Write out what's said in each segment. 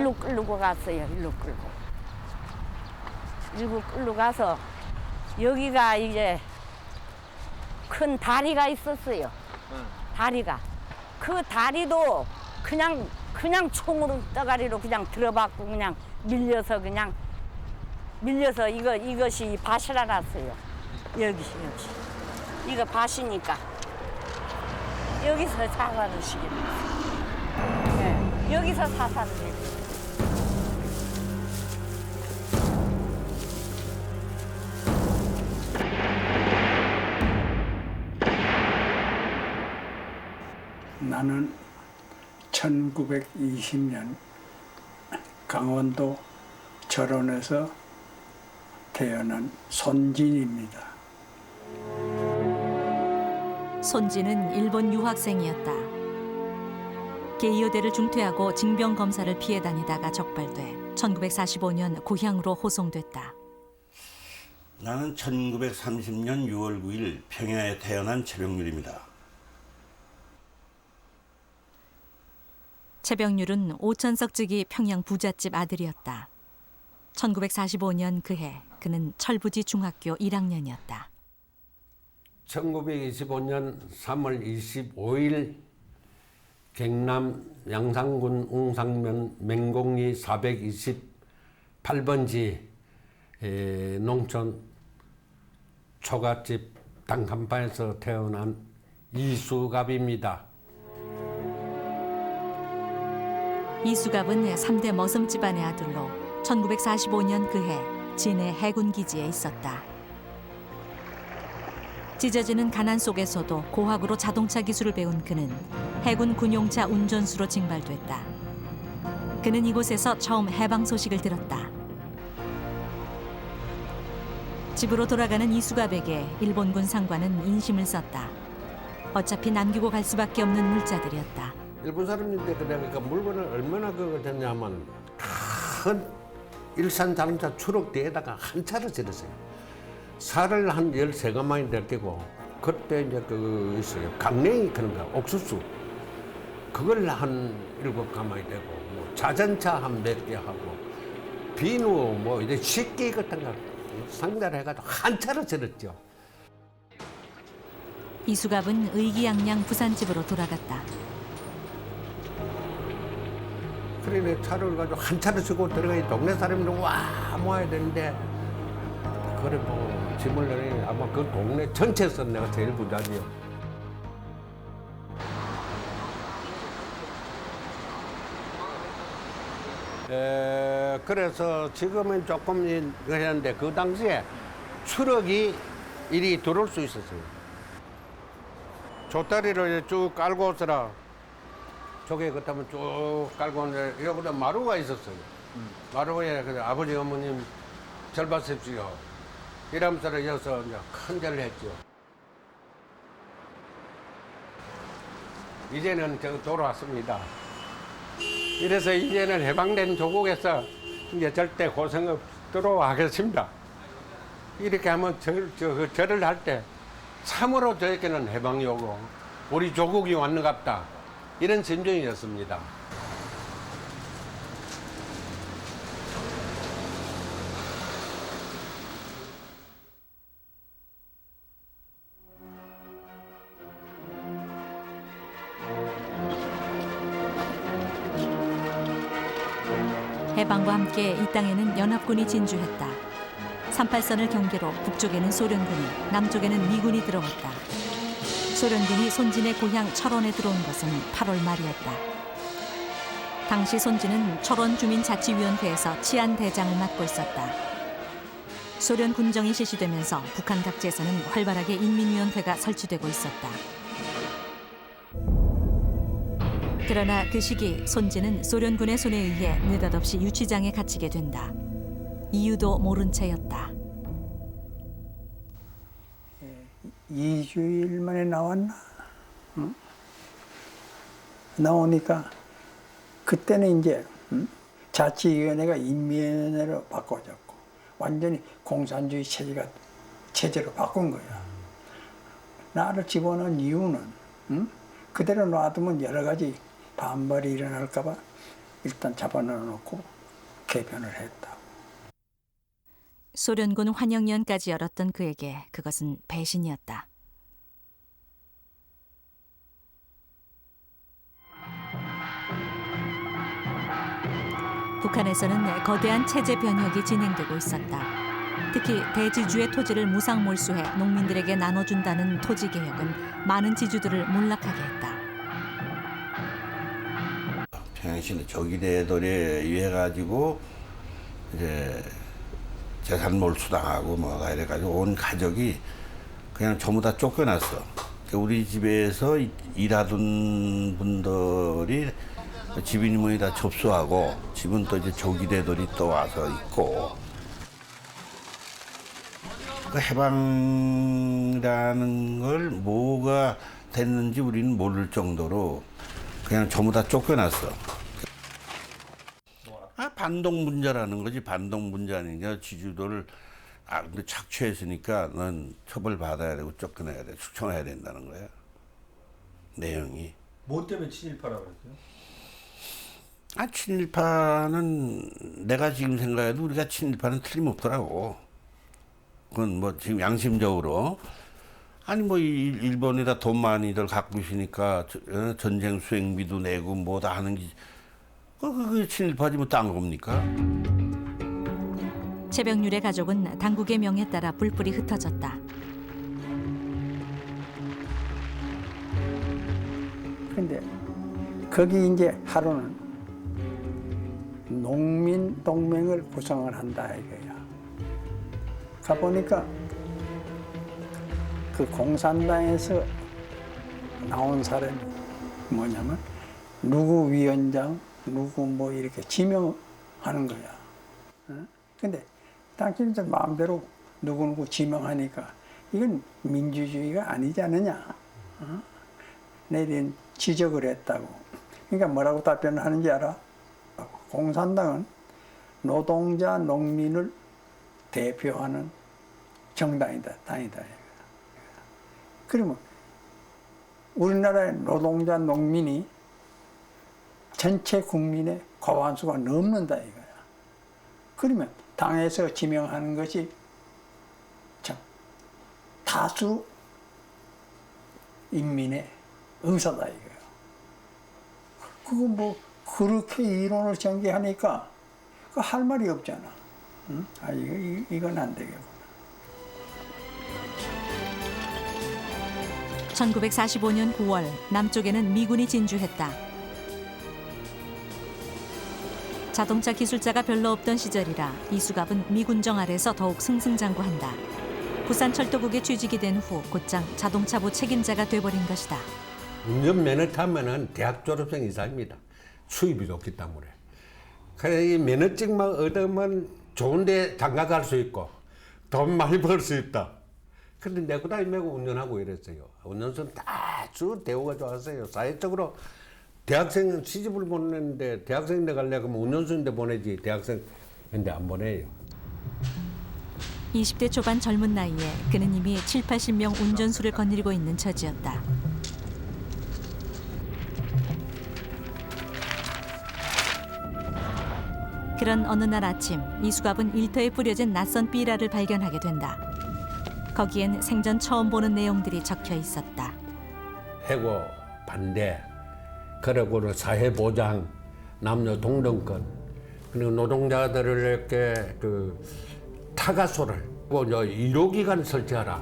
일로 끌고 갔어요. 일로 끌고. 일로 끌고 가서 여기가 이제 큰 다리가 있었어요. 다리가. 그 다리도 그냥 총으로 떠가리로 그냥 들어박고 그냥 밀려서 이것이 밭이라 놨어요. 여기. 이거 밭이니까. 여기서 사살을 시켰어요. 네, 여기서 사살을 했어요. 나는 1920년 강원도 절원에서 태어난 손진입니다. 손진은 일본 유학생이었다. 게이오대를 중퇴하고 징병 검사를 피해 다니다가 적발돼 1945년 고향으로 호송됐다. 나는 1930년 6월 9일 평야에 태어난 최병률입니다. 최병률은 오천석 즉위 평양 부잣집 아들이었다. 1945년 그해 그는 철부지 중학교 1학년이었다. 1925년 3월 25일 경남 양산군 웅상면 맹공리 428번지 농촌 초가집 단칸방에서 태어난 이수갑입니다. 이수갑은 3대 머슴 집안의 아들로 1945년 그해 진해 해군기지에 있었다. 찢어지는 가난 속에서도 고학으로 자동차 기술을 배운 그는 해군 군용차 운전수로 징발됐다. 그는 이곳에서 처음 해방 소식을 들었다. 집으로 돌아가는 이수갑에게 일본군 상관은 인심을 썼다. 어차피 남기고 갈 수밖에 없는 물자들이었다. 일본 사람인데 그러니까 물건을 얼마나 그걸 했냐면 큰 일산 자동차 추럭대에다가 한 차를 실었어요. 살을 한 13가마이 될 때고 그때 이제 그 있어요. 강냉이 그런 거 옥수수 그걸 한 7가마이 되고 뭐 자전차 한 몇 개 하고 비누 뭐 이제 식기 같은 거 상대를 해가지고 한 차를 실었죠. 이수갑은 의기양양 부산집으로 돌아갔다. 그래 차를 가지고 한 차를 쓰고 들어가야 동네 사람들은 와 모아야 되는데 그래 뭐 짐을 내니 아마 그 동네 전체에서 내가 제일 부자지요. 그래서 지금은 조금 했는데 그 당시에 추럭이 이리 들어올 수 있었어요. 조다리를 쭉 깔고 오더라. 저게 그렇다면 쭉 깔고 오는데 여기다 마루가 있었어요. 마루에 아버지 어머님 절 받으십시오. 이러면서 여기서 이제 큰 절을 했죠. 이제는 저 돌아왔습니다. 이래서 이제는 해방된 조국에서 이제 절대 고생 없도록 하겠습니다. 이렇게 하면 절을 할 때 참으로 저에게는 해방이 오고 우리 조국이 왔는갑다. 이런 심정이었습니다. 해방과 함께 이 땅에는 연합군이 진주했다. 38선을 경계로 북쪽에는 소련군이, 남쪽에는 미군이 들어왔다. 소련군이 손진의 고향 철원에 들어온 것은 8월 말이었다. 당시 손진은 철원 주민자치위원회에서 치안대장을 맡고 있었다. 소련 군정이 실시되면서 북한 각지에서는 활발하게 인민위원회가 설치되고 있었다. 그러나 그 시기 손진은 소련군의 손에 의해 느닷없이 유치장에 갇히게 된다. 이유도 모른 채였다. 2주일 만에 나왔나? 응? 나오니까 그때는 이제 자치위원회가 인민위원회로 바꿔졌고 완전히 공산주의 체제로 바꾼 거야. 나를 집어넣은 이유는 그대로 놔두면 여러 가지 반발이 일어날까 봐 일단 잡아넣어놓고 개변을 했다. 소련군 환영연까지 열었던 그에게 그것은 배신이었다. 북한에서는 거대한 체제 변혁이 진행되고 있었다. 특히 대지주의 토지를 무상 몰수해 농민들에게 나눠준다는 토지 개혁은 많은 지주들을 몰락하게 했다. 평양시는 조기대돌에 의해 가지고 이제 재산 몰수당하고 뭐가 이래가지고 온 가족이 그냥 전부 다 쫓겨났어. 우리 집에서 일하던 분들이 집인물이 다 접수하고 집은 또 이제 조기대돌이 또 와서 있고. 그 해방이라는 걸 뭐가 됐는지 우리는 모를 정도로 그냥 전부 다 쫓겨났어. 반동분자라는 거지. 반동분자니까 지주도를 근데 착취했으니까 넌 처벌받아야 되고 쫓겨나야 돼. 숙청해야 된다는 거야. 내용이. 뭐 때문에 친일파라고 그랬어요? 친일파는 내가 지금 생각해도 우리가 친일파는 틀림없더라고. 그건 뭐 지금 양심적으로 아니 뭐 일본에다 돈 많이들 갖고 있으니까 전쟁 수행비도 내고 뭐 다 하는 게 그게 친일파지 뭐 딴 겁니까? 최병률의 가족은 당국의 명에 따라 뿔뿔이 흩어졌다. 근데 거기 이제 하루는 농민 동맹을 구성을 한다 이거야. 가보니까 그 공산당에서 나온 사람이 뭐냐면 누구 위원장, 누구 뭐 이렇게 지명하는 거야. 근데 당신들 마음대로 누구누구 지명하니까 이건 민주주의가 아니지 않느냐. 내린 지적을 했다고. 그러니까 뭐라고 답변을 하는지 알아? 공산당은 노동자, 농민을 대표하는 정당이다, 당이다. 그러면 우리나라의 노동자, 농민이 전체 국민의 과반수가 넘는다 이거야. 그러면 당에서 지명하는 것이 참 다수 인민의 의사다 이거야. 그거 뭐 그렇게 이론을 전개하니까 그 할 말이 없잖아. 응? 이건 안 되겠구나. 1945년 9월 남쪽에는 미군이 진주했다. 자동차 기술자가 별로 없던 시절이라 이수갑은 미군정 아래서 더욱 승승장구한다. 부산철도국에 취직이 된 후 곧장 자동차부 책임자가 돼버린 것이다. 운전면허 타면은 대학 졸업생 이상입니다. 수입이 좋기 때문에. 그래 이 면허증만 얻으면 좋은데 장가 갈 수 있고 돈 많이 벌 수 있다. 근데 내구다이 메고 운전하고 이랬어요. 운전수는 다주 대우가 좋았어요. 사회적으로 대학생 시집을 보냈는데 대학생인데 가려고 하면 운전수인데 보내지 대학생인데 안 보내요. 20대 초반 젊은 나이에 그는 이미 7, 80명 운전수를 거느리고 있는 처지였다. 그런 어느 날 아침 이수갑은 일터에 뿌려진 낯선 삐라를 발견하게 된다. 거기엔 생전 처음 보는 내용들이 적혀 있었다. 해고 반대, 그리고 사회보장, 남녀 동등권, 그리고 노동자들을 이렇게 그 타가소를 뭐 1호기관 설치하라.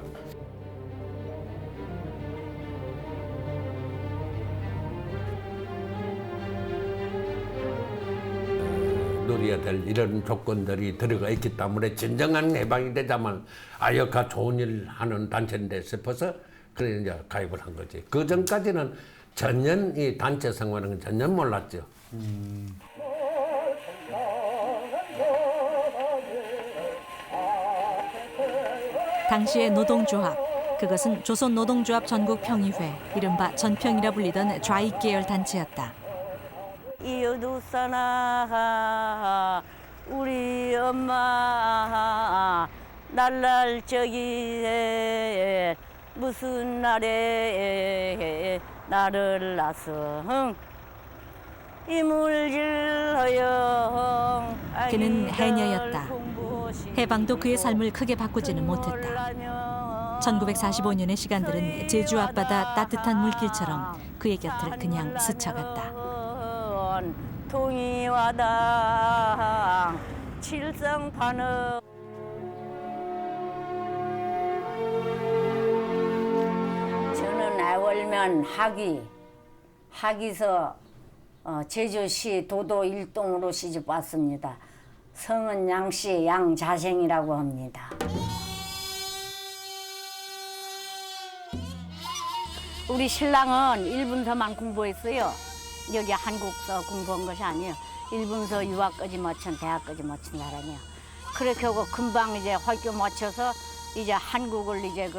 누려야 될 이런 조건들이 들어가 있기 때문에 진정한 해방이 되자면 아여가 좋은 일 하는 단체인데 싶어서 그래 이제 가입을 한 거지. 그 전까지는 전혀 이 단체 생활은 전혀 몰랐죠. 당시의 노동조합, 그것은 조선노동조합 전국평의회, 이른바 전평이라 불리던 좌익 계열 단체였다. 이웃사나 우리 엄마 날날 저기 무슨 날에 나를 낳아서 이물질허영 그는 해녀였다. 해방도 그의 삶을 크게 바꾸지는 못했다. 1945년의 시간들은 제주 앞바다 따뜻한 물길처럼 그의 곁을 그냥 스쳐갔다. 동이와당 칠성판어 저는 애월면 하기서 제주시 도도 1동으로 시집 왔습니다. 성은 양씨 양자생이라고 합니다. 우리 신랑은 일본서만 공부했어요. 여기 한국서 공부한 것이 아니에요. 일본서 유학까지 마친 대학까지 마친 사람이에요. 그렇게 하고 금방 이제 학교 마쳐서 이제 한국을 이제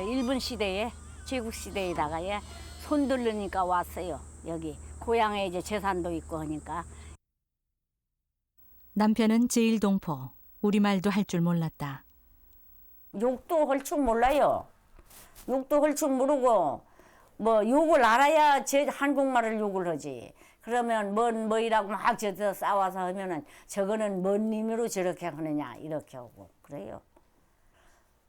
일본 시대에 제국 시대에다가 손 들르니까 왔어요. 여기 고향에 이제 재산도 있고 하니까. 남편은 제1동포. 우리말도 할 줄 몰랐다. 욕도 할 줄 몰라요. 욕도 할 줄 모르고 뭐 욕을 알아야 제 한국말을 욕을 하지. 그러면 뭐이라고 막 저기서 싸워서 하면은 저거는 뭔 의미로 저렇게 하느냐 이렇게 하고 그래요.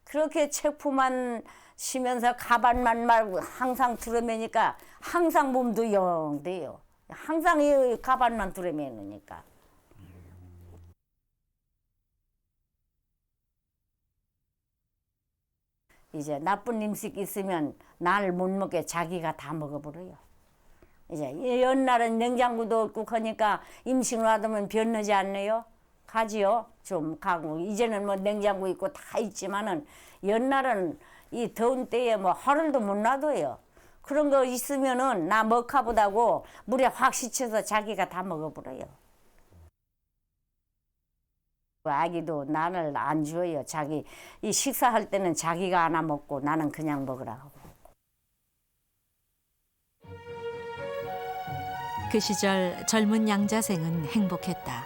그렇게 책포만 쉬면서 가발만 말고 항상 두루매니까 항상 몸도 영 돼요. 항상 이 가발만 두루매니까. 이제 나쁜 음식 있으면 날 못 먹게 자기가 다 먹어버려요. 이제 옛날은 냉장고도 없고 하니까 음식 놔두면 변하지 않네요. 가지요. 좀 가고 이제는 뭐 냉장고 있고 다 있지만은 옛날은 이 더운 때에 뭐 하루도 못 놔둬요. 그런 거 있으면은 나 먹하보다고 물에 확 씻혀서 자기가 다 먹어버려요. 아기도 나를 안 줘요. 자기 이 식사할 때는 자기가 하나 먹고 나는 그냥 먹으라고. 그 시절 젊은 양자생은 행복했다.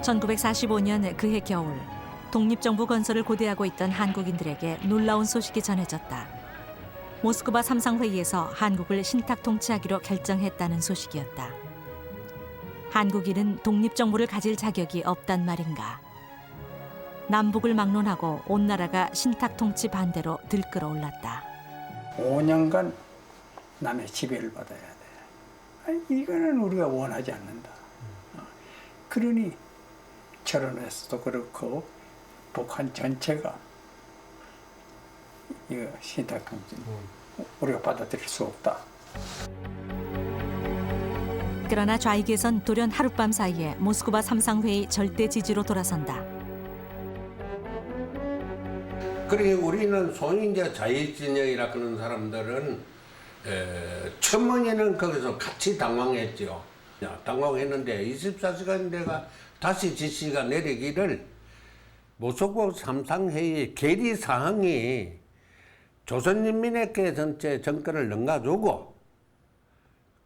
(1945년) 그해 겨울 독립정부 건설을 고대하고 있던 한국인들에게 놀라운 소식이 전해졌다. 모스크바 삼상회의에서 한국을 신탁 통치하기로 결정했다는 소식이었다. 한국인은 독립정부를 가질 자격이 없단 말인가. 남북을 막론하고 온 나라가 신탁 통치 반대로 들끓어 올랐다. 5년간 남의 지배를 받아야 돼. 이거는 우리가 원하지 않는다. 그러니 철원에서도 그렇고 북한 전체가 이거 신탁 통치 우리가 받아들일 수 없다. 그러나 좌익에선 돌연 하룻밤 사이에 모스크바 삼상회의 절대 지지로 돌아선다. 그래 우리는 소위 이제 자유진영이라 그런 사람들은 천문이는 거기서 같이 당황했죠. 당황했는데 24시간 내가 다시 지시가 내리기를 모스크바 삼상회의 계리 사항이 조선인민에게 전체 정권을 넘겨주고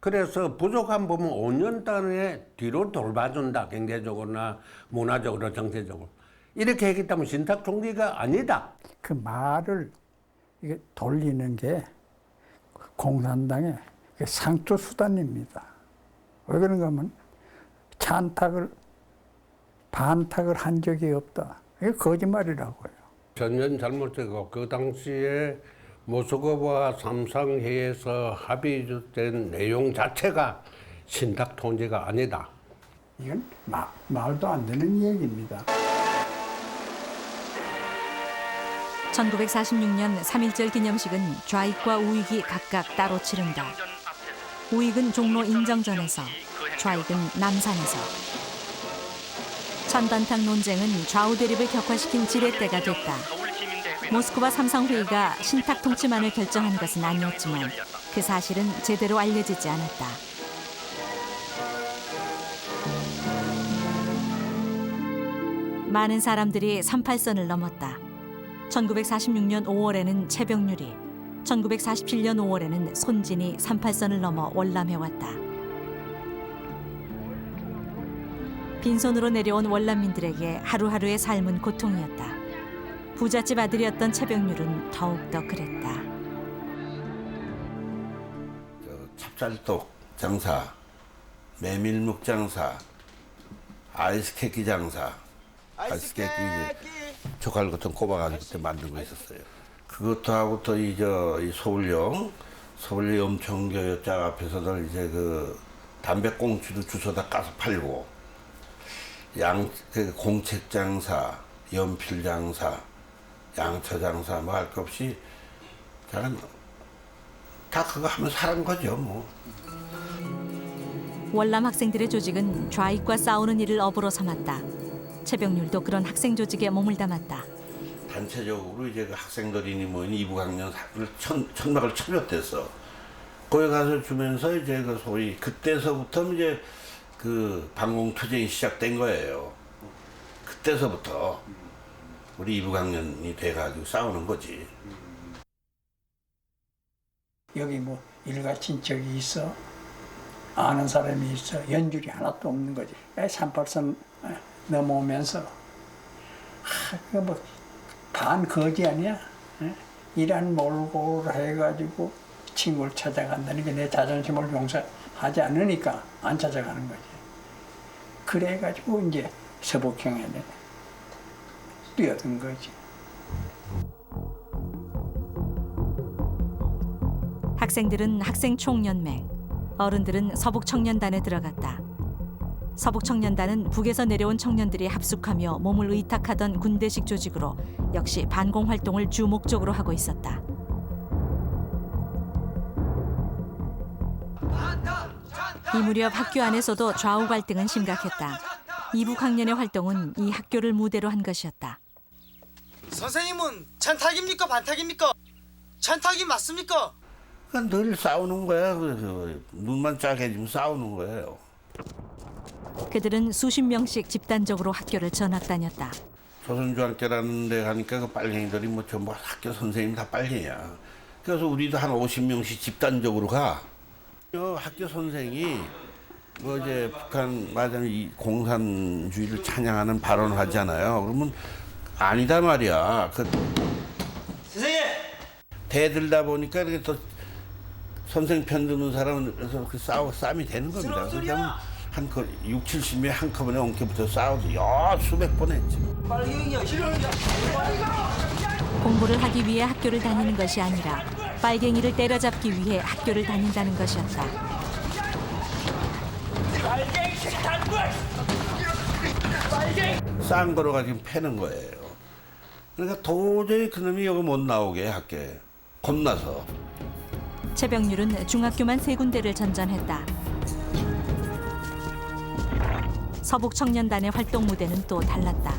그래서 부족한 부분 5년 동안에 뒤로 돌봐준다. 경제적으로나 문화적으로 정치적으로. 이렇게 했기 때문에 신탁 통치가 아니다. 그 말을 이게 돌리는 게 공산당의 상투 수단입니다. 왜 그런가 하면 반탁을 한 적이 없다. 이게 거짓말이라고요. 전혀 잘못되고 그 당시에 모스크바 삼상회의에서 합의된 내용 자체가 신탁 통치가 아니다. 이건 말도 안 되는 얘기입니다. 1946년 3.1절 기념식은 좌익과 우익이 각각 따로 치른다. 우익은 종로 인정전에서, 좌익은 남산에서. 천반탁 논쟁은 좌우 대립을 격화시킨 지렛대가 됐다. 모스크바 삼상회의가 신탁 통치만을 결정한 것은 아니었지만 그 사실은 제대로 알려지지 않았다. 많은 사람들이 38선을 넘었다. 1946년 5월에는 최병률이, 1947년 5월에는 손진이 38선을 넘어 월남해왔다. 빈손으로 내려온 월남민들에게 하루하루의 삶은 고통이었다. 부잣집 아들이었던 최병률은 더욱더 그랬다. 찹쌀떡 장사, 메밀묵 장사, 아이스케이크 장사. 아이스케이크 조갈 같은 꼽아가지고 그때 만든 거 있었어요. 그것도 하고 또 이 서울역 엄청교역장 앞에서도 이제 그 담배꽁초도 주워다 까서 팔고 그 공책 장사, 연필 장사, 양처 장사 뭐 할 것 없이 저는 다 그거 하면 사는 거죠 뭐. 월남 학생들의 조직은 좌익과 싸우는 일을 업으로 삼았다. 최병률도 그런 학생 조직에 몸을 담았다. 단체적으로 이제 그 학생들이니 뭐니 이북학년 천막을 쳐줬댔어. 거기 가서 주면서 이제 그 소위 그때서부터 이제 그 반공투쟁이 시작된 거예요. 그때서부터 우리 이북학년이 돼가지고 싸우는 거지. 여기 뭐 일가 친척이 있어, 아는 사람이 있어, 연줄이 하나도 없는 거지. 38선 넘어오면서 반 거지 아니야? 이란 몰골 해가지고 친구를 찾아간다는 게 내 자존심을 용서하지 않으니까 안 찾아가는 거지. 그래가지고 이제 서북형에 뛰어든 거지. 학생들은 학생총연맹, 어른들은 서북청년단에 들어갔다. 서북청년단은 북에서 내려온 청년들이 합숙하며 몸을 의탁하던 군대식 조직으로 역시 반공활동을 주 목적으로 하고 있었다. 이 무렵 학교 안에서도 좌우 갈등은 심각했다. 이북학년의 활동은 이 학교를 무대로 한 것이었다. 선생님은 찬탁입니까 반탁입니까? 찬탁이 맞습니까? 그러니까 늘 싸우는 거야. 그래서 눈만 짜게지면 싸우는 거예요. 그들은 수십 명씩 집단적으로 학교를 전학 다녔다. 조선중학교라는 데 가니까 그 빨갱이들이 뭐 전부 학교 선생님 다 빨갱이야. 그래서 우리도 한 50명씩 집단적으로 가. 학교 선생이 뭐 이제 북한 맞아 이 공산주의를 찬양하는 발언을 하잖아요. 그러면 아니다 말이야. 그 선생님! 대들다 보니까 이렇게 또 선생 편 드는 사람은 그래서 그 싸움이 되는 겁니다. 그러면 한 6, 70명 한꺼번에 엉켜붙어 싸워도 수백 번 했지. 공부를 하기 위해 학교를 다니는 것이 아니라 빨갱이를 때려잡기 위해 학교를 다닌다는 것이었다. 싼 거로 가지고 패는 거예요. 그러니까 도저히 그놈이 여기 못 나오게 학교에 겁나서. 최병률은 중학교만 3군데를 전전했다. 서북청년단의 활동 무대는 또 달랐다.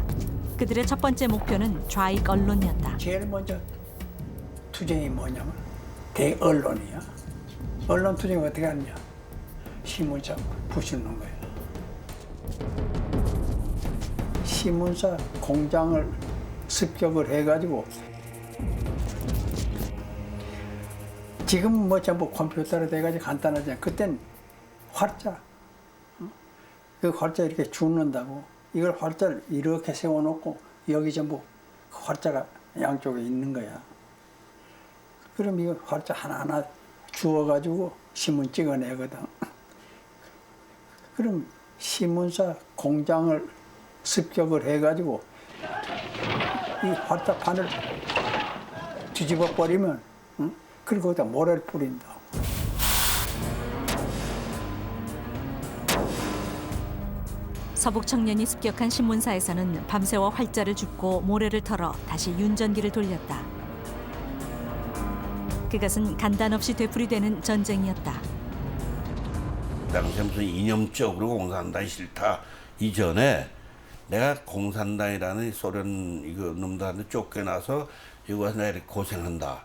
그들의 첫 번째 목표는 좌익 언론이었다. 제일 먼저 투쟁이 뭐냐면 대언론이야. 언론 투쟁이 어떻게 하느냐? 신문사 부수는 거야. 신문사 공장을 습격을 해가지고 지금 뭐 전부 컴퓨터로 돼가지고 간단하잖아. 그땐 활자, 그 활자 이렇게 죽는다고 이걸 활자를 이렇게 세워놓고 여기 전부 활자가 양쪽에 있는 거야. 그럼 이거 활자 하나하나 주워가지고 신문 찍어내거든. 그럼 신문사 공장을 습격을 해가지고 이 활자판을 뒤집어 버리면, 그리고 거기다 모래를 뿌린다. 서북 청년이 습격한 신문사에서는 밤새워 활자를 줍고 모래를 털어 다시 윤전기를 돌렸다. 그것은 간단 없이 되풀이되는 전쟁이었다. 당시에 무슨 이념적으로 공산당이 싫다 이전에 내가 공산당이라는 소련 이거 놈들한테 쫓겨나서 이거 와서 내가 이렇게 고생한다.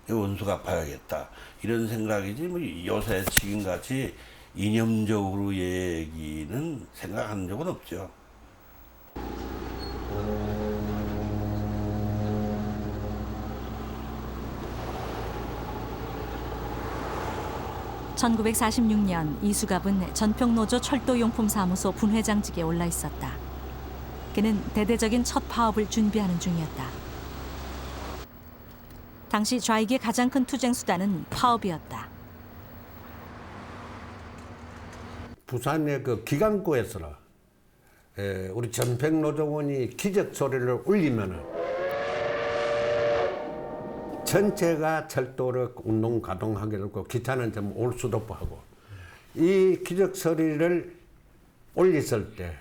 이 원수 갚아야겠다. 이런 생각이지 뭐 요새 지금같이 이념적으로 얘기는 생각한 적은 없죠. (1946년) 이수갑은 전평노조 철도용품사무소 분회장직에 올라 있었다. 그는 대대적인 첫 파업을 준비하는 중이었다. 당시 좌익의 가장 큰 투쟁 수단은 파업이었다. 부산의 그 기강구에서 우리 전평노조원이 기적 소리를 울리면은 전체가 철도를 운동 가동하게 되고 기차는 좀 올 수도 없고 하고 이 기적 소리를 올렸을 때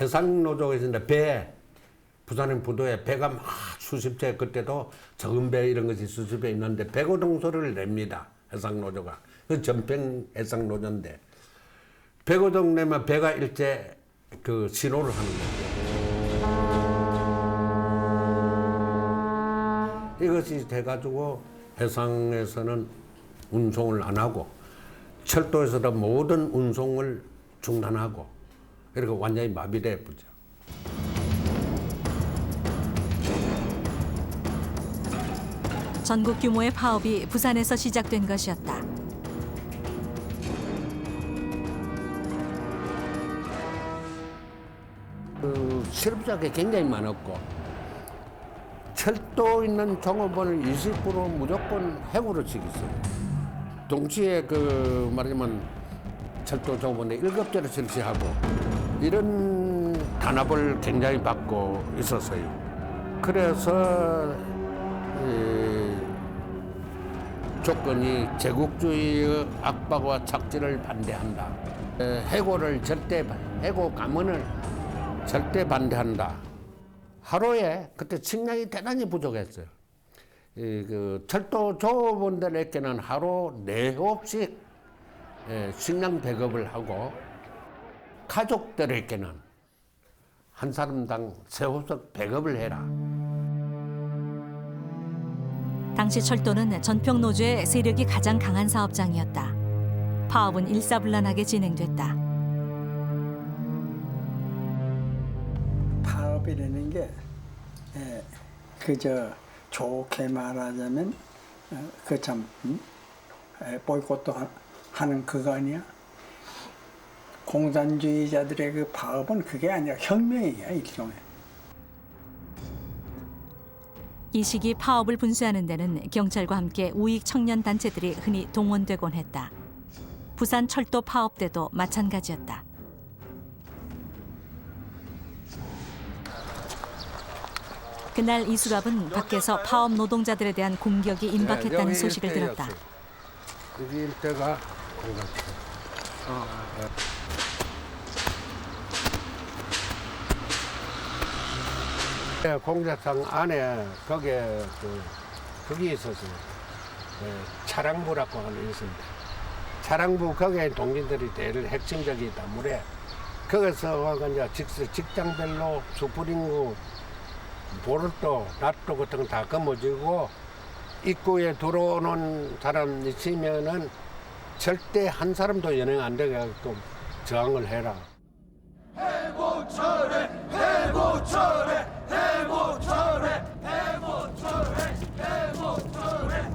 해상노조에서 배 부산의 부도에 배가 막 수십 대 그때도 적은 배 이런 것이 수십 배 있는데 배고동 소리를 냅니다. 해상노조가 그 전평 해상노조인데 배고동 내면 배가 일제 그 신호를 하는 거죠. 이것이 돼가지고 해상에서는 운송을 안 하고 철도에서도 모든 운송을 중단하고 이렇게 완전히 마비돼 버죠. 전국 규모의 파업이 부산에서 시작된 것이었다. 실업자가 굉장히 많았고 철도 있는 종업원을 20% 무조건 해고를 시켰어요. 동시에 그 말하자면 철도 종업원의 1급제를 실시하고 이런 단합을 굉장히 받고 있었어요. 그래서 조건이 제국주의의 압박과 착취를 반대한다. 해고 감원을 절대 반대한다. 하루에 그때 식량이 대단히 부족했어요. 그 철도 조업원들에게는 하루 4홉씩 식량 배급을 하고 가족들에게는 한 사람당 3홉씩 배급을 해라. 당시 철도는 전평노조의 세력이 가장 강한 사업장이었다. 파업은 일사불란하게 진행됐다. 파업이라는 게 그저 좋게 말하자면 그 참 보이콧도 하는 그거 아니야. 공산주의자들의 그 파업은 그게 아니라 혁명이야, 일종의. 이 시기 파업을 분수하는 데는 경찰과 함께 우익 청년 단체들이 흔히 동원되곤 했다. 부산 철도 파업 때도 마찬가지였다. 그날 이수갑은 밖에서 파업 노동자들에 대한 공격이 임박했다는 소식을 들었다. 여기 일대가 공작상 안에 거기에 거기 있었어요. 차량부라고 하는 게 있습니다. 차량부 거기에 동진들이 제일 핵심적이다 물에 거기서 이제 직장별로 스프링구 보르도 낫도 같은 거 다 거머쥐고 입구에 들어오는 사람 있으면은 절대 한 사람도 연행 안 되게끔 저항을 해라. 해고철회, 해고철회, 해고철회, 해고철회, 해고철회,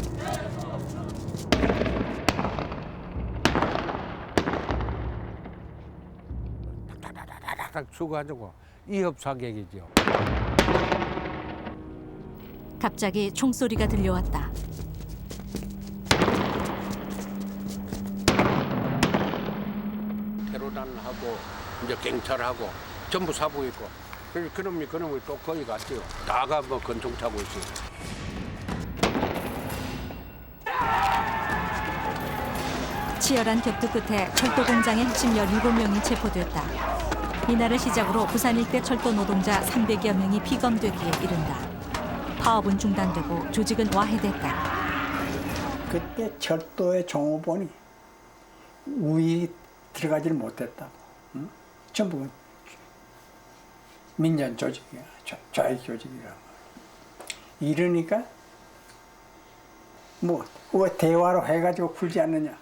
딱 죽어가지고 이협사격이죠. 갑자기 총소리가 들려왔다. 테러단하고 이제 경찰하고 전부 사고 있고 그놈이 또 거기 갔죠. 다가 뭐 권총 차고 있어요. 치열한 격투 끝에 철도 공장의 핵심 17명이 체포됐다. 이날을 시작으로 부산 일대 철도 노동자 300여 명이 피검되기에 이른다. 파업은 중단되고 조직은 와해됐다. 그때 철도의 종업원이 우익이 들어가지를 못했다고. 응? 전부 민전 조직이야, 좌익 조직이라고. 이러니까 뭐 왜 대화로 해가지고 풀지 않느냐?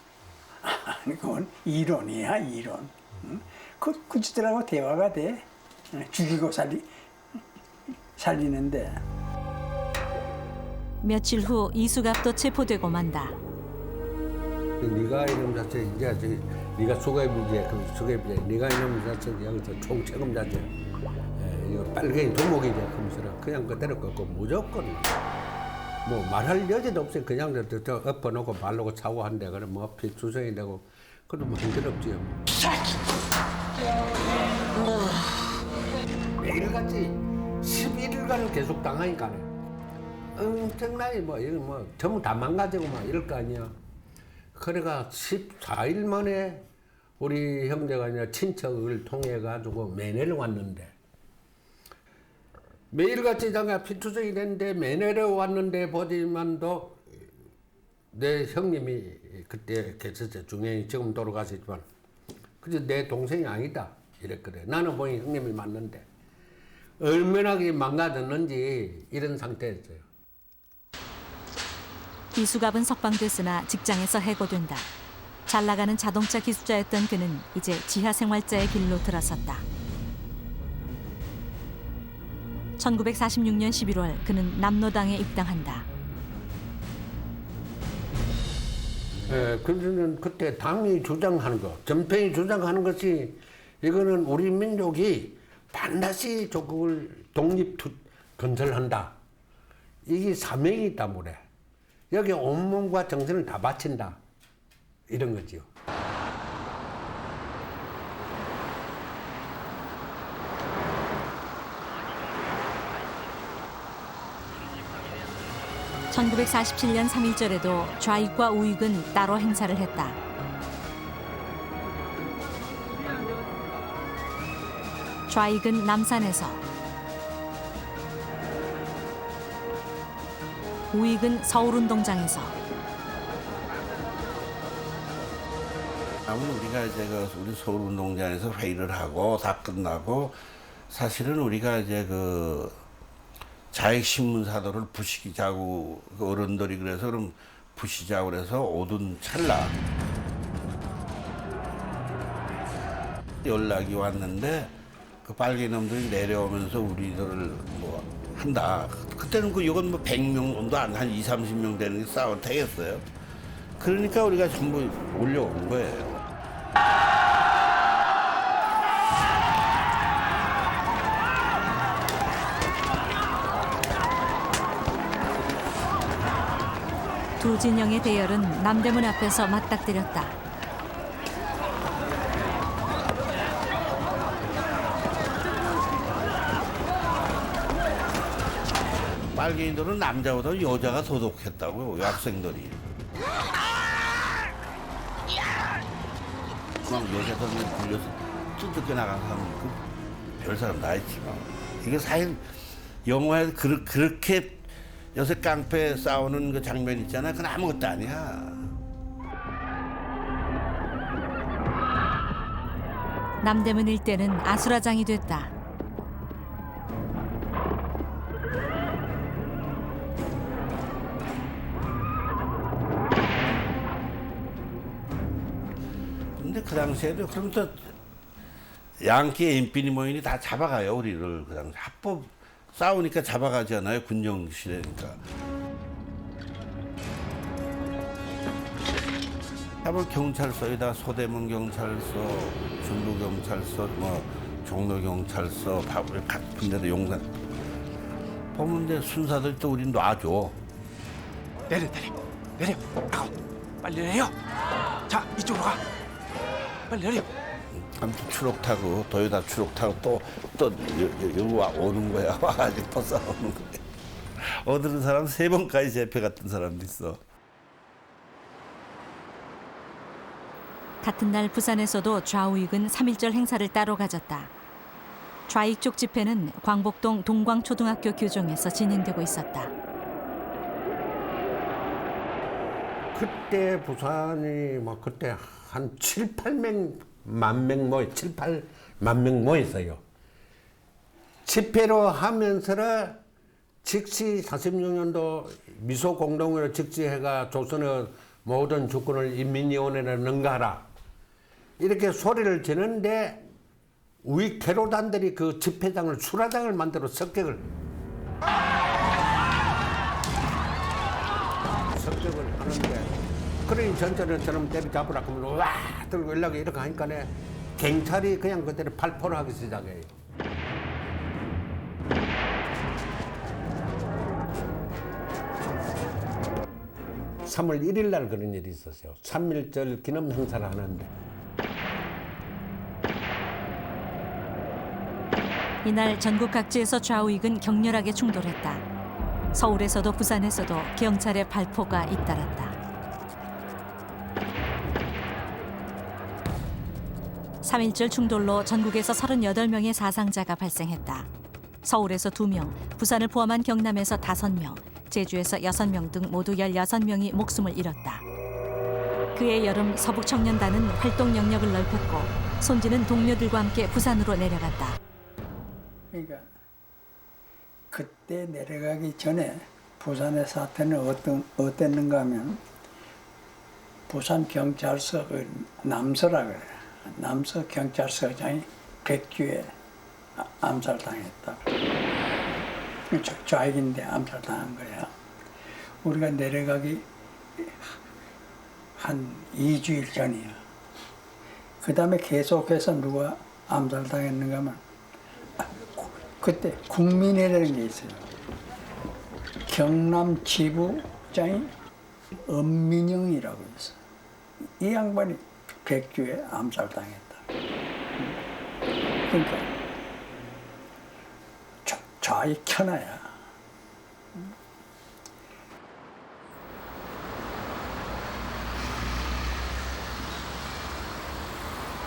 그건 이론이야, 이론. 응? 그 짓들하고 대화가 돼. 죽이고 살리는데. 며칠 후 이수갑도 체포되고 만다. 네가 이놈 자체 이제 네가 수갑이제 그 수갑이제 네가 이놈 자체 여기서 총책임자제 이거 빨갱이 두목이 되면서 그냥 그대로 걷고 무조건 뭐 말할 여지도 없이 그냥 저 엎어놓고 발로고 차고 한데 그래 뭐 피투성이 되고 그래도 뭐 힘들었지요. 매일같이 11일간을 계속 당하니까 엄청나게 뭐 이거 뭐 전부 다 망가지고 막 이럴 거 아니야. 그래가 14일 만에 우리 형제가 이제 친척을 통해 가지고 면회를 왔는데 매일같이 장가 피투성이 됐는데 면회를 왔는데 보지만도 내 형님이 그때 계셨어요. 중형이 지금 돌아가셨지만 그래서 내 동생이 아니다 이랬거든. 나는 보니 형님이 맞는데 얼마나 망가졌는지 이런 상태였어요. 이수갑은 석방됐으나 직장에서 해고된다. 잘 나가는 자동차 기수자였던 그는 이제 지하 생활자의 길로 들어섰다. 1946년 11월 그는 남로당에 입당한다. 그러면 그때 당이 주장하는 거, 전평이 주장하는 것이 이거는 우리 민족이 반드시 조국을 독립 건설한다. 이게 사명이 있다 뭐래. 여기 온몸과 정신을 다 바친다. 이런 거지요. (1947년 3.1절에도) 좌익과 우익은 따로 행사를 했다. 좌익은 남산에서, 우익은 서울운동장에서. 아무튼 우리가 이제 우리 서울운동장에서 회의를 하고 다 끝나고 사실은 우리가 이제 자익신문사도를 부시자고 어른들이 그래서 그럼 부시자고 그래서 오던 찰나 연락이 왔는데 그 빨갱이 놈들이 내려오면서 우리들을 뭐 한다. 그때는 이건 뭐 100명도 한 2, 30명 되는 게 싸워 되겠어요. 그러니까 우리가 전부 올려온 거예요. 두 진영의 대열은 남대문 앞에서 맞닥뜨렸다. 빨갱이들은 남자보다 여자가 더 독했다고요, 학생들이. 막 여자들이 불려서 뜯겨 나간 사람, 별 사람 다 있지만. 이게 사실 영화에 그렇게 요새 깡패 싸우는 그 장면 있잖아. 그건 아무것도 아니야. 남대문 일대는 아수라장이 됐다. 근데 그 당시에도 그럼 또 양키 엠피니 모인이 다 잡아가요, 우리를. 그 당시 합법 싸우니까 잡아가잖아요, 군정시대니까. 합을 경찰서에다 소대문 경찰서, 중부 경찰서, 뭐 종로 경찰서, 같은 데도 용산. 보면 이제 순사들이 또 우린 놔줘. 내려. 나가. 빨리 내려. 자, 이쪽으로 가. 빨리 내려. 아무튼 추록 타고 도요타 추록 타고 또 여기 오는 거야. 와가지고 또 싸우는 거야. 얻은 사람 3번까지 재패 같은 사람도 있어. 같은 날 부산에서도 좌우익은 3.1절 행사를 따로 가졌다. 좌익 쪽 집회는 광복동 동광초등학교 교정에서 진행되고 있었다. 그때 부산이 막 그때 한 7, 8만 명 모였어요. 7, 8만 명 모였어요. 집회로 하면서 즉시 46년도 미소공동회로 즉시해가 조선의 모든 주권을 인민위원회에 능가하라. 이렇게 소리를 지는데 우익 테러단들이 그 집회장을 수라장을 만들어 습격을 하는데 그러니 전처럼 때려잡으라 그러면 와 들고 연락이 이렇게 하니까 경찰이 그냥 그대로 발포를 하기 시작해요. 3월 1일 날 그런 일이 있었어요. 3.1절 기념 행사를 하는데 이날 전국 각지에서 좌우익은 격렬하게 충돌했다. 서울에서도 부산에서도 경찰의 발포가 잇따랐다. 3.1절 충돌로 전국에서 38명의 사상자가 발생했다. 서울에서 2명, 부산을 포함한 경남에서 5명, 제주에서 6명 등 모두 16명이 목숨을 잃었다. 그해 여름 서북청년단은 활동 영역을 넓혔고 손지는 동료들과 함께 부산으로 내려갔다. 그러니까 그때 내려가기 전에 부산의 사태는 어땠는가 하면 부산 경찰서 그 남서라 그래. 남서 경찰서장이 백주에 암살당했다. 좌익인데 암살당한 거야. 우리가 내려가기 한 2주일 전이야. 그 다음에 계속해서 누가 암살당했는가 하면 그때 국민회라는 게 있어요. 경남 지부장이 엄민영이라고 있어. 이 양반이 백주에 암살당했다. 그러니까 좌익 천하야.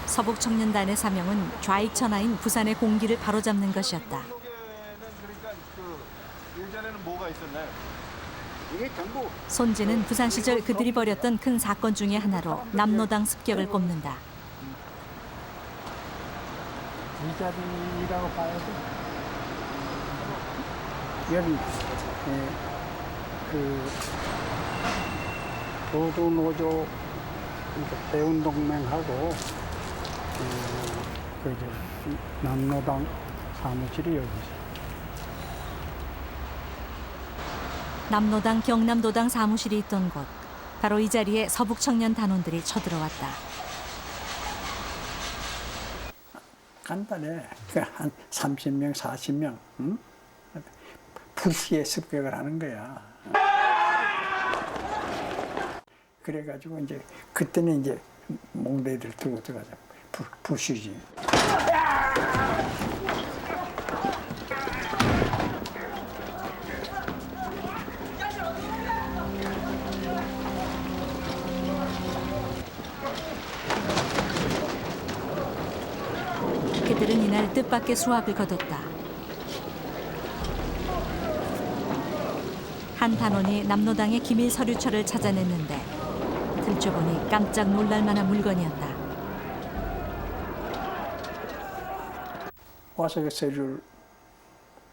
서북청년단의 사명은 좌익 천하인 부산의 공기를 바로잡는 것이었다. 그러니까 예전에는 뭐가 있었나요? 이게 전부 손지는 부산 시절 그들이 벌였던 큰 사건 중의 하나로 남로당 습격을 꼽는다. 이자리라고 봐야죠. 여기 그 도도노조 대운동맹하고 그저 남로당 사무실이 여기 있어요. 남로당 경남도당 사무실이 있던 곳, 바로 이 자리에 서북청년 단원들이 쳐들어왔다. 간단해. 한 30명, 40명, 응? 불시에 습격을 하는 거야. 그래가지고 이제 그때는 이제 몽대들 들고 들어가자. 불시지. 그들은 이날 뜻밖의 수확을 거뒀다. 한 단원이 남로당의 기밀 서류처를 찾아냈는데 들춰보니 깜짝 놀랄 만한 물건이었다. 와서 그 서류를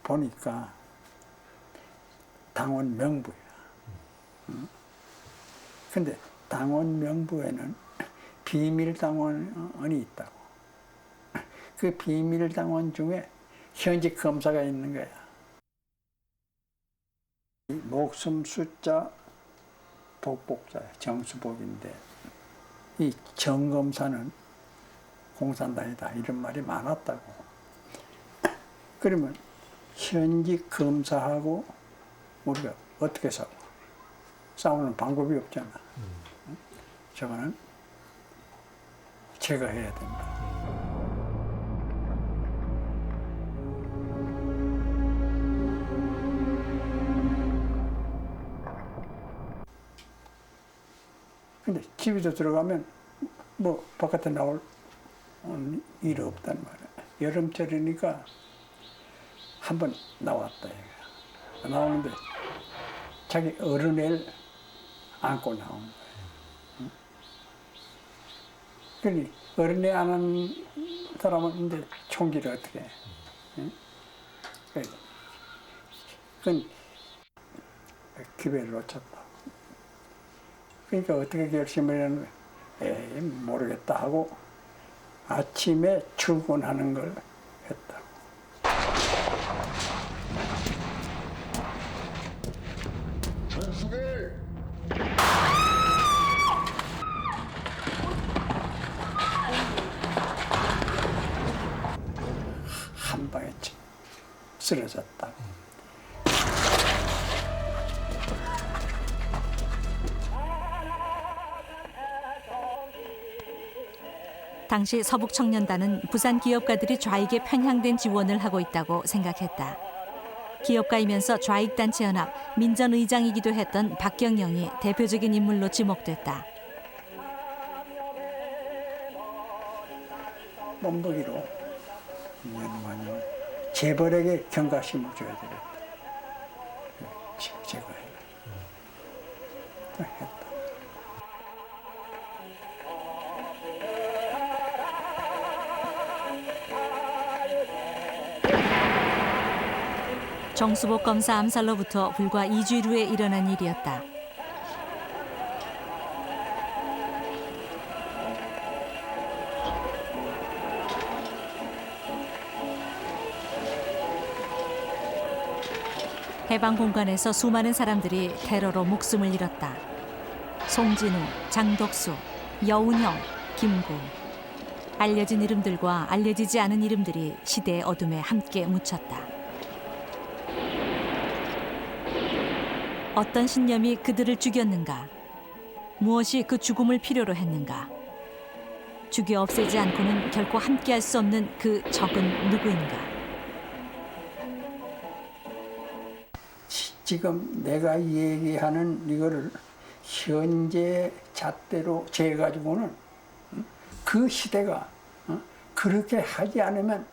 보니까 당원 명부야. 근데 당원 명부에는 비밀 당원이 있다고. 그 비밀 당원 중에 현직 검사가 있는 거야. 이 목숨 숫자 복복자야. 정수복인데 이 정검사는 공산당이다 이런 말이 많았다고. 그러면 현직 검사하고 우리가 어떻게 싸우는 방법이 없잖아. 저거는 제가 해야 된다. 근데 집에서 들어가면 뭐 바깥에 나올 일이 없단 말이야. 여름철이니까 한번 나왔다 얘가. 나오는데 자기 어른애를 안고 나온 거야. 응? 그러니 어른애 안은 사람은 이제 총기를 어떻게 해? 응? 그건 기회를 놓쳤다. 그러니까 어떻게 결심을 했냐면 에이 모르겠다 하고 아침에 출근하는 걸 했다. 한 방에 쓰러졌다. 당시 서북청년단은 부산 기업가들이 좌익에 편향된 지원을 하고 있다고 생각했다. 기업가이면서 좌익단체연합 민전의장이기도 했던 박경영이 대표적인 인물로 지목됐다. 뻔보기로 재벌에게 경각심을 줘야 되겠다. 제거해. 했다. 정수복 검사 암살로부터 불과 2주일 후에 일어난 일이었다. 해방 공간에서 수많은 사람들이 테러로 목숨을 잃었다. 송진우, 장덕수, 여운형, 김구. 알려진 이름들과 알려지지 않은 이름들이 시대의 어둠에 함께 묻혔다. 어떤 신념이 그들을 죽였는가? 무엇이 그 죽음을 필요로 했는가? 죽여 없애지 않고는 결코 함께할 수 없는 그 적은 누구인가? 지금 내가 얘기하는 이거를 현재 잣대로 재가지고는 그 시대가 그렇게 하지 않으면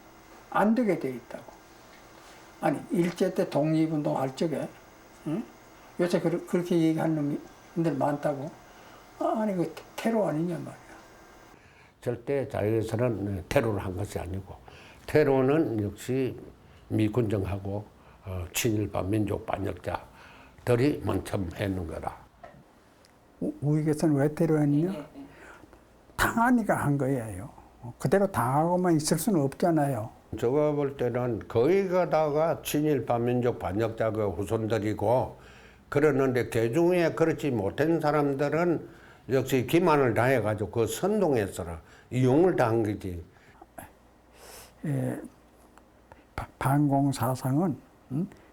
안 되게 돼 있다고. 아니 일제 때 독립운동 할 적에 요새 그렇게 얘기하는 놈들 많다고. 아니 그 테러 아니냐 말이야. 절대 자유에서는 테러를 한 것이 아니고 테러는 역시 미군정하고 친일파 민족 반역자들이 먼저 했는 거라. 우익에서는 왜 테러했냐? 당하니까 한 거예요. 그대로 당하고만 있을 수는 없잖아요. 제가 볼 때는 거의 다가 친일파 민족 반역자 그 후손들이고 그러는데 그 중에 그렇지 못한 사람들은 역시 기만을 당해가지고 그 선동해서 이용을 당한 거지. 반공사상은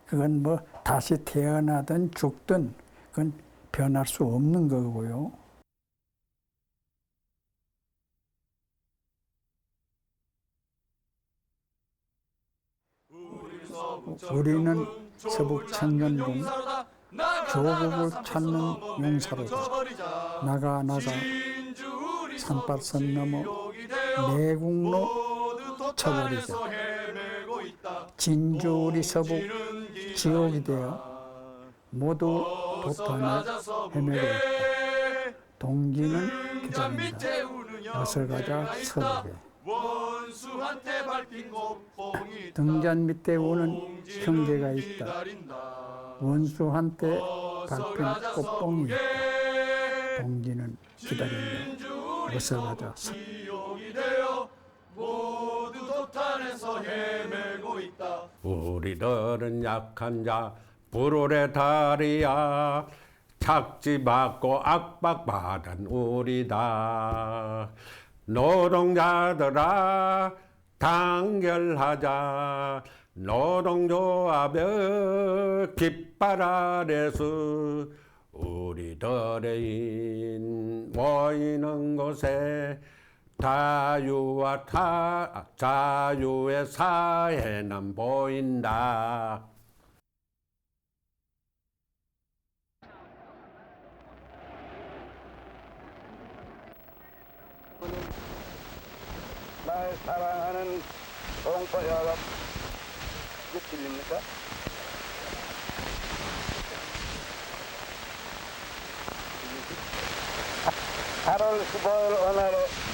그건 뭐 다시 태어나든 죽든 그건 변할 수 없는 거고요. 우리는 서북청년군 조국을 찾는 용사로다. 나가 산발선 넘어 내국로 쳐버리자. 진주 우리 서북 지옥이 되어 모두 도탄에 헤매고 있다. 동지는 기다린다. 어서 가자 서북에. 등잔 밑에 우는 형제가 있다. 원수한테 밟힌 꽃봉이 있다. 동지는 기다린다. 어서 가자 서북에. 우리들은 약한 자 불울의 다리야. 착지받고 압박받은 우리다. 노동자들아 단결하자. 노동조합의 깃발 아래서 우리들의 인 모이는 곳에 자유와 자유의 사회는 보인다. 날 사랑하는 동포 여러분, 이게 들립니까? 8월 15일 오늘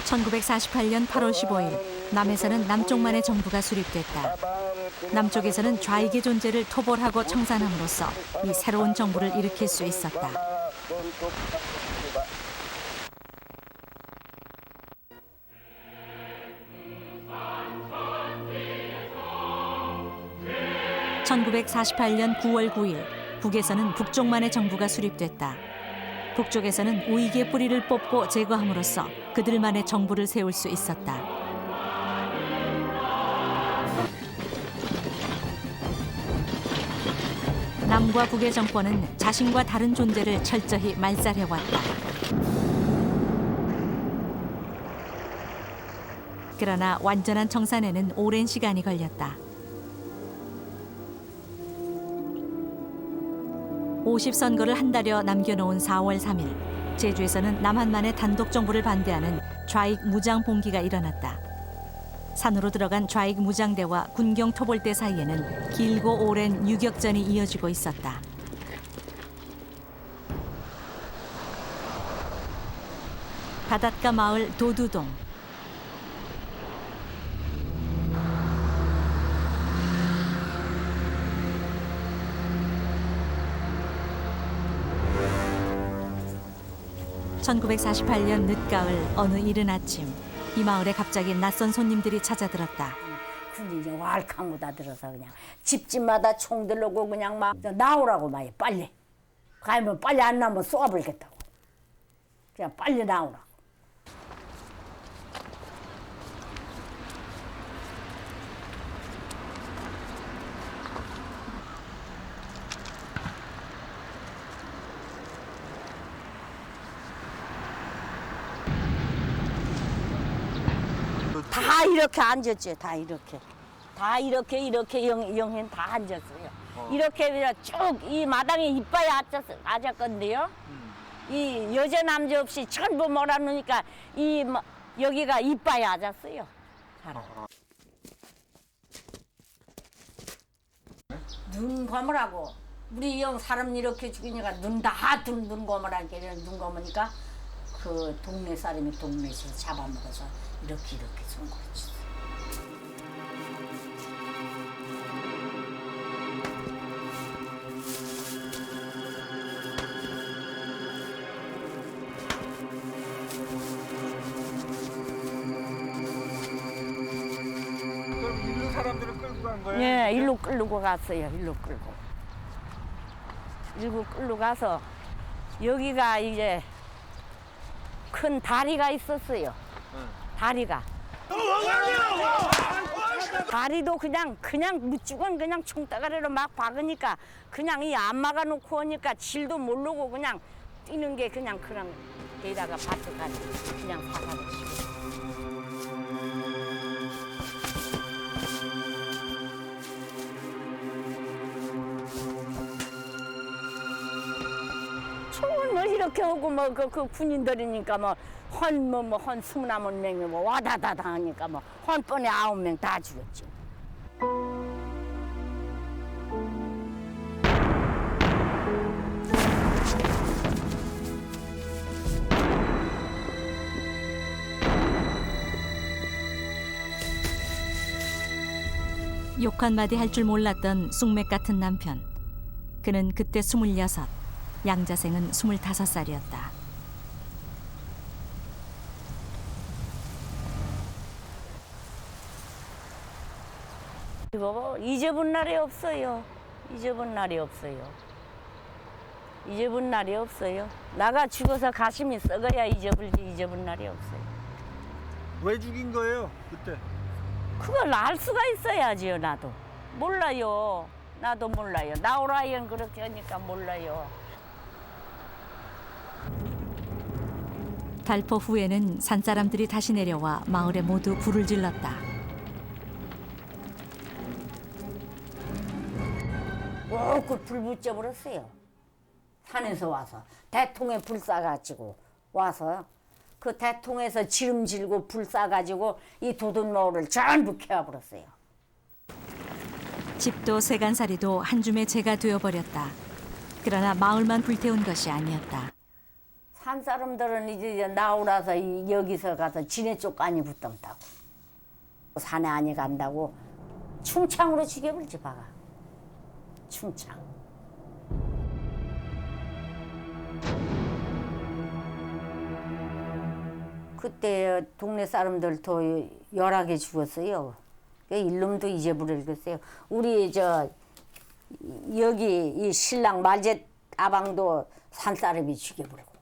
1948년 8월 15일 남에서는 남쪽만의 정부가 수립됐다. 남쪽에서는 좌익의 존재를 토벌하고 청산함으로써 이 새로운 정부를 일으킬 수 있었다. (1948년 9월 9일) 북에서는 북쪽만의 정부가 수립됐다. 북쪽에서는 우익의 뿌리를 뽑고 제거함으로써 그들만의 정부를 세울 수 있었다. 남과 북의 정권은 자신과 다른 존재를 철저히 말살해왔다. 그러나 완전한 청산에는 오랜 시간이 걸렸다. 50선거를 한 달여 남겨놓은 4월 3일 제주에서는 남한만의 단독 정부를 반대하는 좌익 무장 봉기가 일어났다. 산으로 들어간 좌익 무장대와 군경 토벌대 사이에는 길고 오랜 유격전이 이어지고 있었다. 바닷가 마을 도두동. (1948년) 늦가을 어느 이른 아침 이 마을에 갑자기 낯선 손님들이 찾아들었다. 근데 이제 왈칵무다 들어서 그냥 집집마다 총 들고 그냥 막 나오라고 막 빨리. 가면 빨리 안 나오면 쏘아버리겠다고. 그냥 빨리 나오라고. 다 이렇게 앉았지. 다 이렇게. 다 이렇게 영현 다 앉았어요. 이렇게 쭉 이 마당에 이빨이 앉았건데요. 이 여자 남자 없이 전부 몰아놓으니까 여기가 이빨이 앉았어요. 눈 감으라고. 우리 영 사람 이렇게 죽이니까 눈 감으라니까 눈 감으니까 그 동네 사람이 동네에서 잡아먹어서 이렇게 손 걸었지. 그럼 있는 사람들을 끌고 간 거예요? 예, 일로 끌고 갔어요. 일로 끌고 가서 여기가 이제 큰 다리가 있었어요. 다리도 그냥 무조건 그냥 총따가리로 막 박으니까 그냥 이 안 막아놓고 오니까 질도 모르고 그냥 뛰는 게 그냥 그런 데다가 밭에까지 그냥 사가지고. 총은 뭐 이렇게 하고 뭐 그 군인들이니까 한 20명이 와다다다 하니까 한 번에 9명 다 죽였지. 욕 한마디 할 줄 몰랐던 쑥맥 같은 남편. 그는 그때 26, 양자생은 25살이었다. 이거 잊어본 날이 없어요. 잊어본 날이 없어요. 나가 죽어서 가슴이 썩어야 잊어본 날이 없어요. 왜 죽인 거예요 그때? 그걸 알 수가 있어야지요. 나도 몰라요. 나오라이언 그렇게 하니까 몰라요. 발포 후에는 산사람들이 다시 내려와 마을에 모두 불을 질렀다. 꼭 불 붙여버렸어요. 산에서 와서 대통에 불 쏴가지고 와서 그 대통에서 지름 질고 불 쏴가지고 이 도둑마을을 전부 캐워버렸어요. 집도 세간살이도 한 줌의 재가 되어버렸다. 그러나 마을만 불태운 것이 아니었다. 산 사람들은 이제 나오라서 여기서 가서 지네 쪽 간이 붙던다고. 산에 안이 간다고 충창으로 죽여버리지 봐가. 충창. 그때 동네 사람들도 열하게 죽었어요. 일놈도 잊어버리겠어요. 우리 여기 이 신랑 말제 아방도 산 사람이 죽여버리고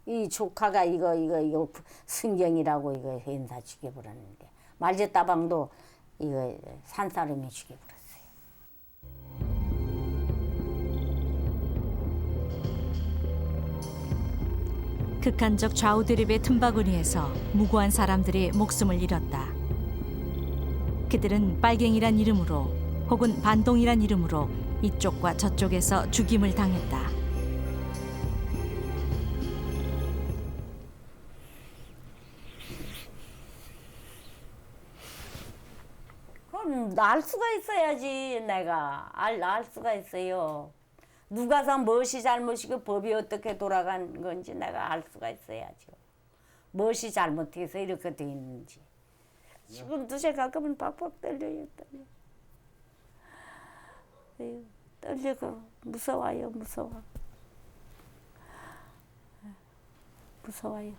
이 조카가 이거 승경이라고 이거 행사 죽여버렸는데 말제 따방도 이거 산 사람이 죽여버렸어요. 극한적 좌우 대립의 틈바구니에서 무고한 사람들이 목숨을 잃었다. 그들은 빨갱이란 이름으로 혹은 반동이란 이름으로 이쪽과 저쪽에서 죽임을 당했다. 그럼 알 수가 있어야지. 내가 알 수가 있어요. 누가서 무엇이 잘못이고 법이 어떻게 돌아간 건지 내가 알 수가 있어야죠. 무엇이 잘못해서 이렇게 돼 있는지. 지금도 제가 가면 팍팍 떨려요. 에휴, 떨리고 무서워요. 무서워요. 무서워.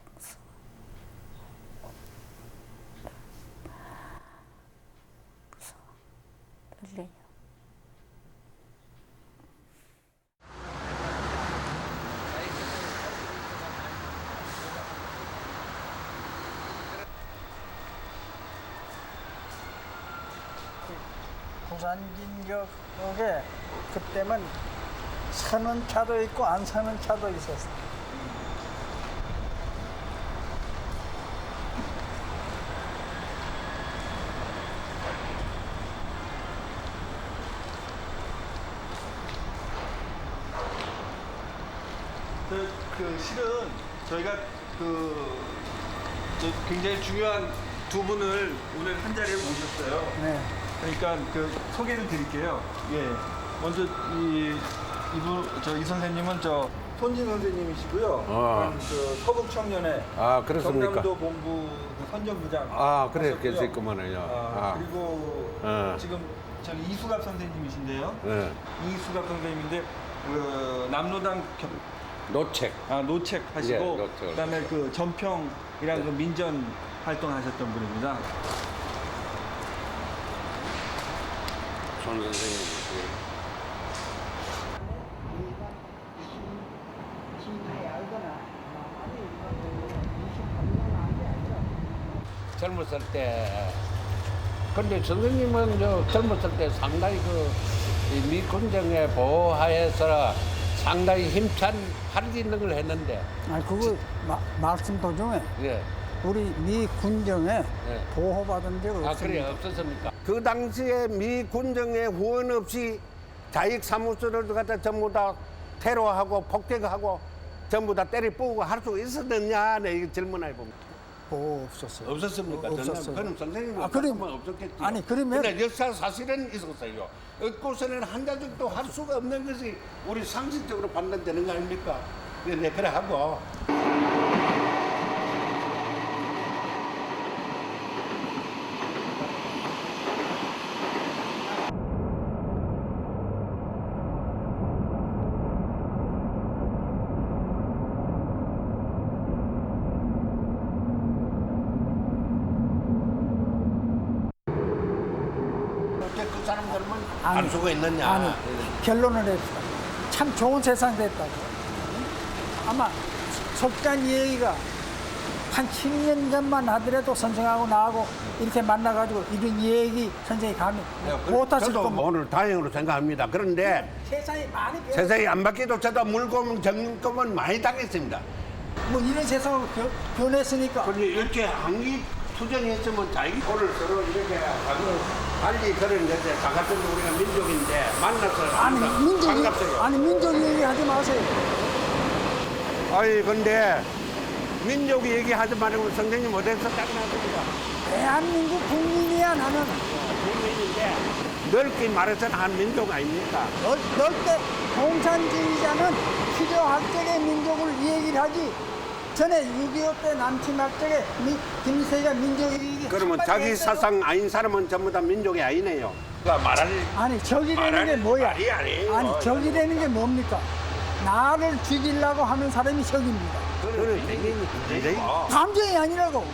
떨려요. 부산진격에 그때면 사는 차도 있고 안 사는 차도 있었어. 실은 저희가 굉장히 중요한 두 분을 오늘 한 자리에 모셨어요. 네. 그러니까 소개를 드릴게요. 예. 먼저 이 선생님은 손진 선생님이시고요. 서북 청년회 그렇습니까? 경남도 본부 선전부장. 그래, 하셨고요. 계셨구만요. 그리고 지금 저기 이수갑 선생님이신데요. 네. 이수갑 선생님인데 남로당 노책. 노책 하시고 예, 노책. 그다음에 전평이랑 그 민전 활동하셨던 분입니다. 손 선생님. 젊었을 때, 근데 선생님은 젊었을 때 상당히 이 미군정에 보호하에서 상당히 힘찬 활기 있는 걸 했는데. 그거 말씀 도중에 예. 우리 미 군정에 네. 보호받은 적 없습니다. 그래, 없었습니까? 그 당시에 미 군정에 후원 없이 자익 사무소를 갖다 전부 다 테러하고 폭격하고 전부 다 때려 부고 할 수 있었느냐? 내 질문해 봅니다. 보호 없었어요. 없었습니까? 없었어요. 그럼 선생님은 그럼 없었겠지. 아니 그러면 근데 역사 사실은 있었어요. 없고서는 한 가지도 할 수가 없는 것이 우리 상식적으로 판단되는 거 아닙니까? 그래 하고. 그 사람들은 알 수가 있느냐? 아니 결론을 했다. 참 좋은 세상 됐다고. 아마 속간 얘기가 한 10년 전만 하더라도 선생하고 나하고 이렇게 만나가지고 이런 얘기 선생이 가면 못하실 저도 겁니다. 오늘 다행으로 생각합니다. 그런데 세상이 많이 세상이 안 바뀌어도 저도 물건 정금은 많이 당했습니다. 뭐 이런 세상으로 변했으니까 근데 이렇게 항의 투쟁했으면 자기 오늘 서로 이렇게 하고 달리 그런 데다 같은 우리가 민족인데 만나서 반갑어요. 아니 민족 얘기하지 마세요. 아니 근데 민족 얘기하지 말고 선생님 어디서 짜증나십니까? 대한민국 국민이야 나는. 국민인데 넓게 말해서는 한 민족 아닙니까? 넓게 공산주의자는 필요학적의 민족을 얘기를 하지. 전에 6.25 때 남침학적에 김일성이가 민족 얘기. 그러면 자기 사상 아닌 사람은 전부 다 민족이 아니네요. 그러니까 말할 아니 적이라는 게 뭐야? 말이 아니에요. 아니 적이라는 게 뭡니까? 나를 죽이려고 하는 사람이 적입니다. 그거는 굉장히 감정이 아니라고.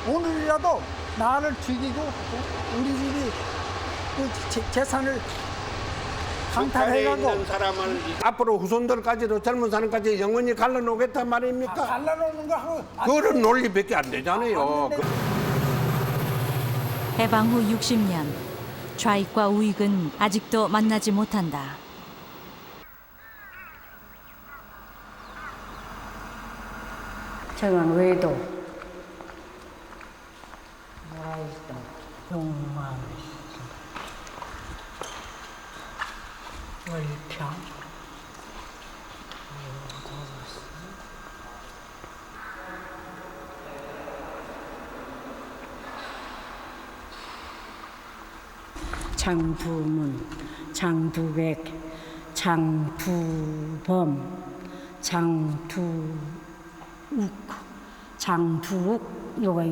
오늘이라도 나를 죽이고 우리 집이 그 재산을 북한에 강탈해가고 있는 사람을 앞으로 후손들까지도 젊은 사람까지 영원히 갈라놓겠단 말입니까? 갈라놓는 거 하고 그런 논리밖에 안 되잖아요. 해방 후 60년 좌익과 우익은 아직도 만나지 못한다. 저건 외도. 뭐라 있어? 용마을. 월평. 장두문, 장두백, 장두범, 장두욱, 장두욱, 요거.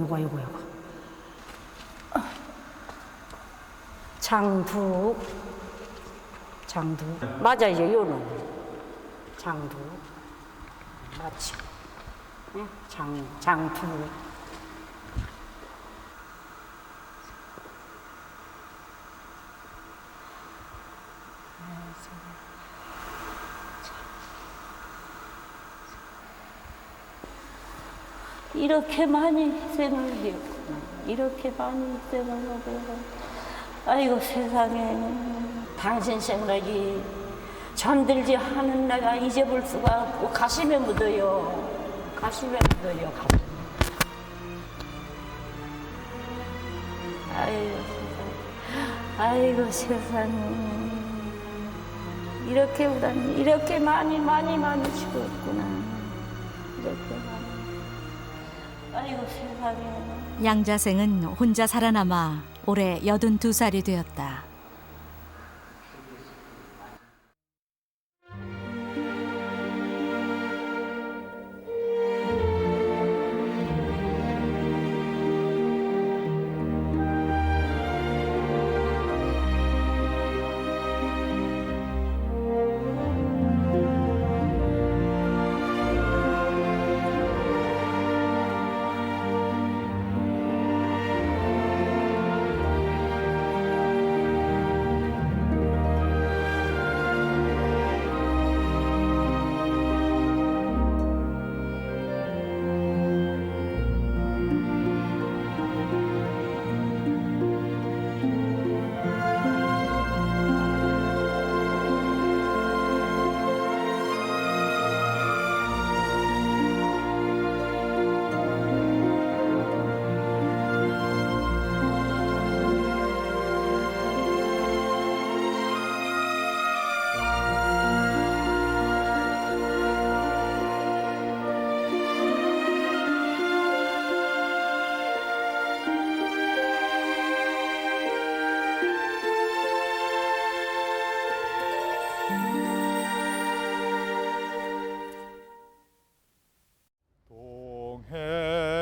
장두욱, 맞아요, 요는. 장두욱, 맞지. 응? 장두욱. 이렇게 많이 희생을 했구나. 이렇게 많이 희생을 하고. 아이고 세상에. 당신 생각이 잠들지 않은 내가 잊어볼 수가 없고 가슴에 묻어요. 가슴에. 아이고 세상에. 이렇게 우리 이렇게 많이 죽었구나. 이렇게 많이. 아이고 세상에. 양자생은 혼자 살아남아 올해 82살이 되었다.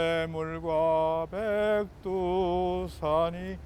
동해물과 백두산이